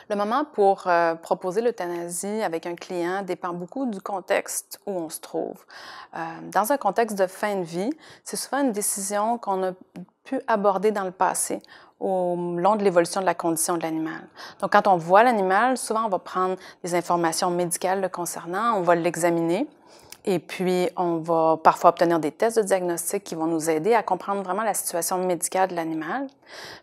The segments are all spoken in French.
Le moment pour proposer l'euthanasie avec un client dépend beaucoup du contexte où on se trouve. Dans un contexte de fin de vie, c'est souvent une décision qu'on a pu aborder dans le passé, au long de l'évolution de la condition de l'animal. Donc, quand on voit l'animal, souvent on va prendre des informations médicales le concernant, on va l'examiner. Et puis, on va parfois obtenir des tests de diagnostic qui vont nous aider à comprendre vraiment la situation médicale de l'animal.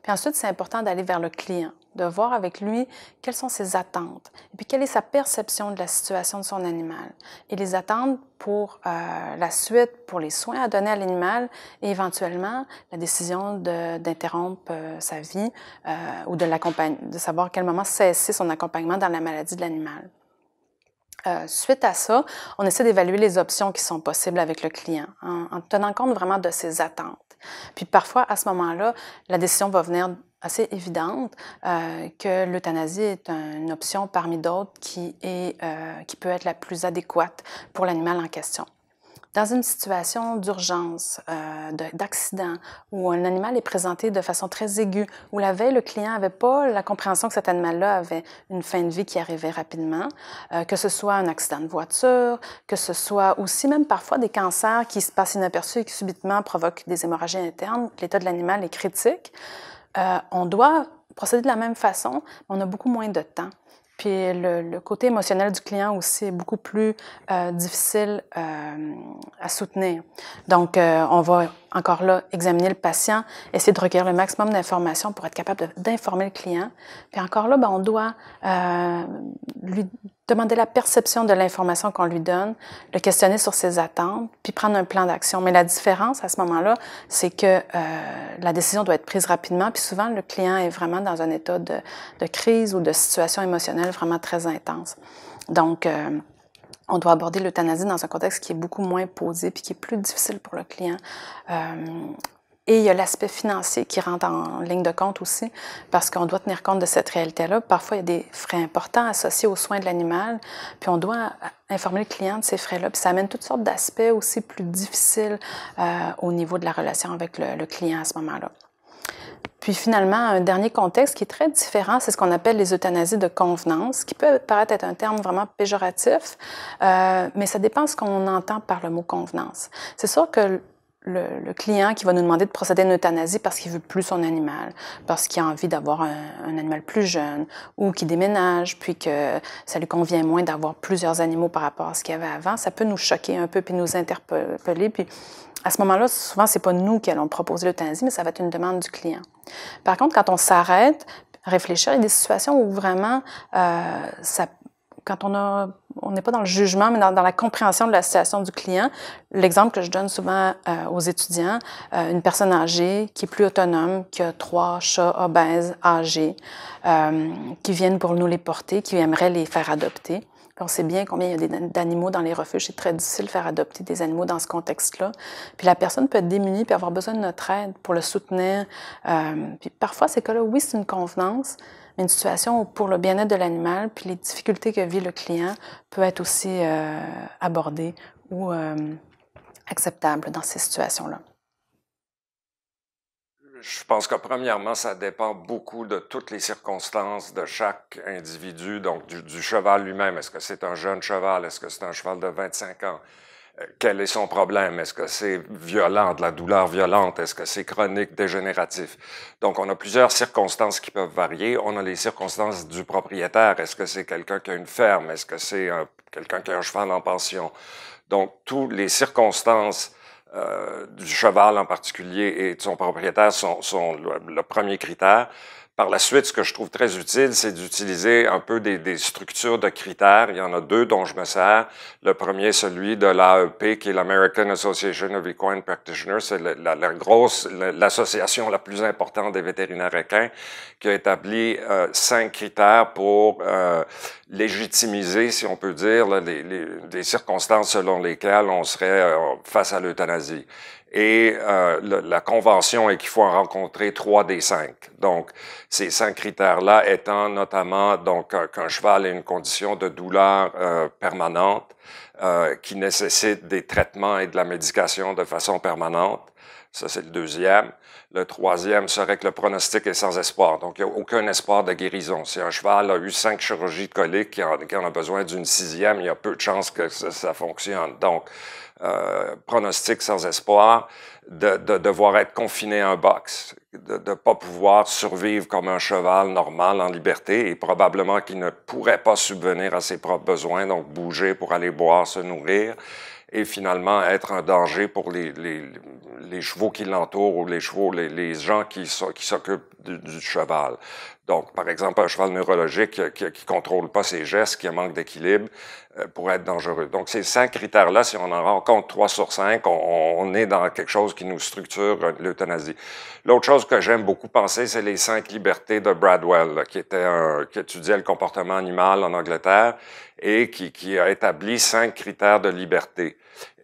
Puis ensuite, c'est important d'aller vers le client, de voir avec lui quelles sont ses attentes et puis quelle est sa perception de la situation de son animal et les attentes pour la suite, pour les soins à donner à l'animal et éventuellement la décision d'interrompre sa vie ou de savoir à quel moment cesser son accompagnement dans la maladie de l'animal. Suite à ça, on essaie d'évaluer les options qui sont possibles avec le client en tenant compte vraiment de ses attentes. Puis parfois, à ce moment-là, la décision va venir assez évidente que l'euthanasie est une option parmi d'autres qui peut être la plus adéquate pour l'animal en question. Dans une situation d'urgence, d'accident, où un animal est présenté de façon très aiguë, où la veille, le client n'avait pas la compréhension que cet animal-là avait une fin de vie qui arrivait rapidement, que ce soit un accident de voiture, que ce soit aussi même parfois des cancers qui se passent inaperçus et qui subitement provoquent des hémorragies internes, l'état de l'animal est critique, on doit procéder de la même façon, mais on a beaucoup moins de temps. Puis le côté émotionnel du client aussi est beaucoup plus difficile à soutenir. Donc, on va encore là examiner le patient, essayer de recueillir le maximum d'informations pour être capable d'informer le client. Puis encore là, on doit lui demander la perception de l'information qu'on lui donne, le questionner sur ses attentes, puis prendre un plan d'action. Mais la différence à ce moment-là, c'est que la décision doit être prise rapidement, puis souvent le client est vraiment dans un état de crise ou de situation émotionnelle vraiment très intense. Donc, on doit aborder l'euthanasie dans un contexte qui est beaucoup moins posé puis qui est plus difficile pour le client. Et il y a l'aspect financier qui rentre en ligne de compte aussi, parce qu'on doit tenir compte de cette réalité-là. Parfois, il y a des frais importants associés aux soins de l'animal, puis on doit informer le client de ces frais-là. Puis ça amène toutes sortes d'aspects aussi plus difficiles au niveau de la relation avec le client à ce moment-là. Puis finalement, un dernier contexte qui est très différent, c'est ce qu'on appelle les euthanasies de convenance, qui peut paraître être un terme vraiment péjoratif, mais ça dépend de ce qu'on entend par le mot convenance. C'est sûr que le client qui va nous demander de procéder à une euthanasie parce qu'il veut plus son animal, parce qu'il a envie d'avoir un animal plus jeune ou qui déménage, puis que ça lui convient moins d'avoir plusieurs animaux par rapport à ce qu'il y avait avant, ça peut nous choquer un peu puis nous interpeller. Puis à ce moment-là, souvent, c'est pas nous qui allons proposer l'euthanasie, mais ça va être une demande du client. Par contre, quand on s'arrête, réfléchir, il y a des situations où vraiment, quand on n'est pas dans le jugement, mais dans la compréhension de la situation du client. L'exemple que je donne souvent aux étudiants, une personne âgée qui est plus autonome, qui a 3 chats obèses, âgés, qui viennent pour nous les porter, qui aimeraient les faire adopter. Puis on sait bien combien il y a d'animaux dans les refuges. C'est très difficile de faire adopter des animaux dans ce contexte-là. Puis la personne peut être démunie puis avoir besoin de notre aide pour le soutenir. Puis parfois, ces cas-là, oui, c'est une convenance, mais une situation où pour le bien-être de l'animal puis les difficultés que vit le client peut être aussi abordée ou acceptable dans ces situations-là. Je pense que premièrement, ça dépend beaucoup de toutes les circonstances de chaque individu, donc du cheval lui-même. Est-ce que c'est un jeune cheval? Est-ce que c'est un cheval de 25 ans? Quel est son problème? Est-ce que c'est violent, de la douleur violente? Est-ce que c'est chronique, dégénératif? Donc, on a plusieurs circonstances qui peuvent varier. On a les circonstances du propriétaire. Est-ce que c'est quelqu'un qui a une ferme? Est-ce que c'est quelqu'un qui a un cheval en pension? Donc, toutes les circonstances du cheval en particulier et de son propriétaire sont le premier critère. Par la suite, ce que je trouve très utile, c'est d'utiliser un peu des structures de critères. Il y en a 2 dont je me sers. Le premier, celui de l'AEP, qui est l'American Association of Equine Practitioners. C'est l'association la plus importante des vétérinaires équins, qui a établi 5 critères pour légitimiser, si on peut dire, des circonstances selon lesquelles on serait face à l'euthanasie. Et la convention est qu'il faut en rencontrer 3 des 5. Donc, ces 5 critères-là étant notamment donc qu'un cheval ait une condition de douleur permanente, qui nécessite des traitements et de la médication de façon permanente, Ça, c'est le deuxième. Le troisième serait que le pronostic est sans espoir. Donc, il n'y a aucun espoir de guérison. Si un cheval a eu 5 chirurgies de colique, qui en a besoin d'une sixième, il y a peu de chances que ça fonctionne. Donc, pronostic sans espoir, de devoir être confiné à un box, de ne pas pouvoir survivre comme un cheval normal en liberté et probablement qu'il ne pourrait pas subvenir à ses propres besoins, donc bouger pour aller boire, se nourrir, et finalement être un danger pour les chevaux qui l'entourent ou les gens qui s'occupent du cheval. Donc, par exemple, un cheval neurologique qui contrôle pas ses gestes, qui manque d'équilibre, pourrait être dangereux. Donc, ces 5 critères-là, si on en rencontre 3 sur 5, on est dans quelque chose qui nous structure l'euthanasie. L'autre chose que j'aime beaucoup penser, c'est les 5 libertés de Bradwell, là, qui étudiait le comportement animal en Angleterre et qui a établi 5 critères de liberté.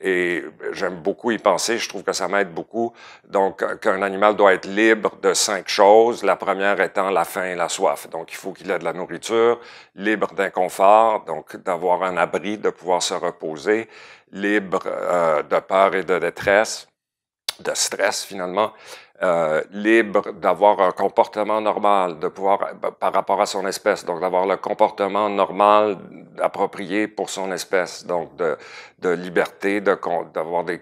Et j'aime beaucoup y penser, je trouve que ça m'aide beaucoup. Donc, qu'un animal doit être libre de 5 choses, la première étant la faim et la soif. Donc, il faut qu'il ait de la nourriture, libre d'inconfort, donc d'avoir un abri, de pouvoir se reposer, libre de peur et de détresse, de stress finalement, libre d'avoir un comportement normal, de pouvoir, par rapport à son espèce, donc d'avoir le comportement normal approprié pour son espèce, donc de liberté, d'avoir de la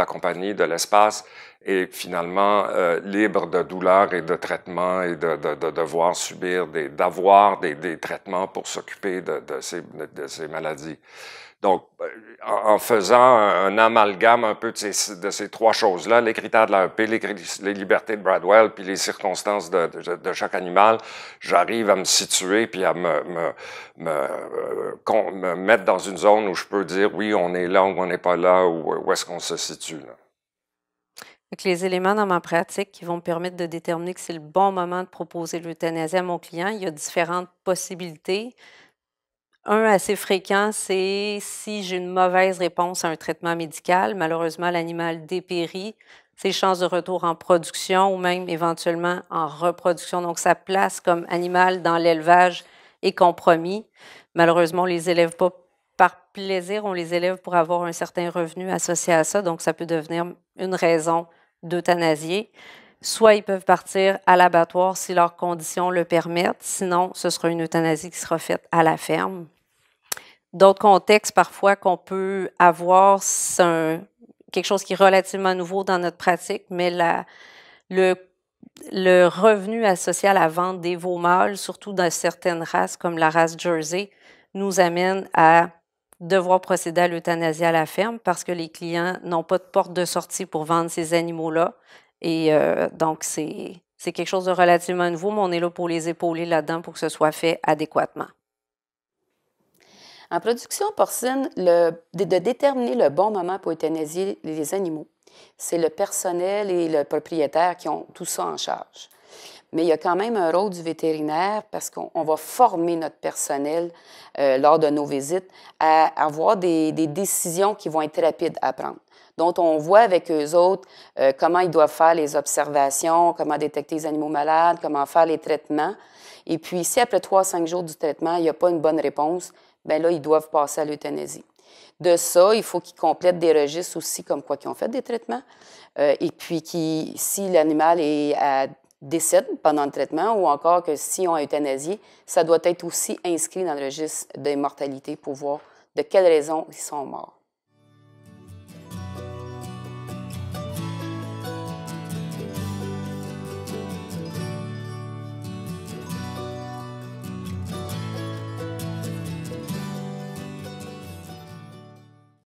compagnie, de l'espace, et finalement libre de douleur et de traitement et de devoir subir d'avoir des traitements pour s'occuper de ces maladies. Donc, en faisant un amalgame un peu de ces 3 choses-là, les critères de l'AEP, les libertés de Bradwell, puis les circonstances de chaque animal, j'arrive à me situer puis à me mettre dans une zone où je peux dire oui, on est là ou on n'est pas là, ou où est-ce qu'on se situe, là. Donc, les éléments dans ma pratique qui vont me permettre de déterminer que c'est le bon moment de proposer l'euthanasie à mon client, il y a différentes possibilités. Un assez fréquent, c'est si j'ai une mauvaise réponse à un traitement médical, malheureusement, l'animal dépérit, ses chances de retour en production ou même éventuellement en reproduction, donc sa place comme animal dans l'élevage est compromis. Malheureusement, on les élève pas par plaisir, on les élève pour avoir un certain revenu associé à ça, donc ça peut devenir une raison d'euthanasier. Soit ils peuvent partir à l'abattoir si leurs conditions le permettent, sinon ce sera une euthanasie qui sera faite à la ferme. D'autres contextes parfois qu'on peut avoir, c'est quelque chose qui est relativement nouveau dans notre pratique, mais le revenu associé à la vente des veaux mâles, surtout dans certaines races comme la race Jersey, nous amène à devoir procéder à l'euthanasie à la ferme parce que les clients n'ont pas de porte de sortie pour vendre ces animaux-là. Et donc, c'est quelque chose de relativement nouveau, mais on est là pour les épauler là-dedans pour que ce soit fait adéquatement. En production porcine, de déterminer le bon moment pour euthanasier les animaux, c'est le personnel et le propriétaire qui ont tout ça en charge. Mais il y a quand même un rôle du vétérinaire parce qu'on va former notre personnel lors de nos visites à avoir des décisions qui vont être rapides à prendre. Donc, on voit avec eux autres comment ils doivent faire les observations, comment détecter les animaux malades, comment faire les traitements. Et puis, si après 3 à 5 jours du traitement, il n'y a pas une bonne réponse, bien là, ils doivent passer à l'euthanasie. De ça, il faut qu'ils complètent des registres aussi, comme quoi qu'ils ont fait des traitements. Et puis, si l'animal décède pendant le traitement ou encore que si on a euthanasié, ça doit être aussi inscrit dans le registre des mortalités pour voir de quelles raisons ils sont morts.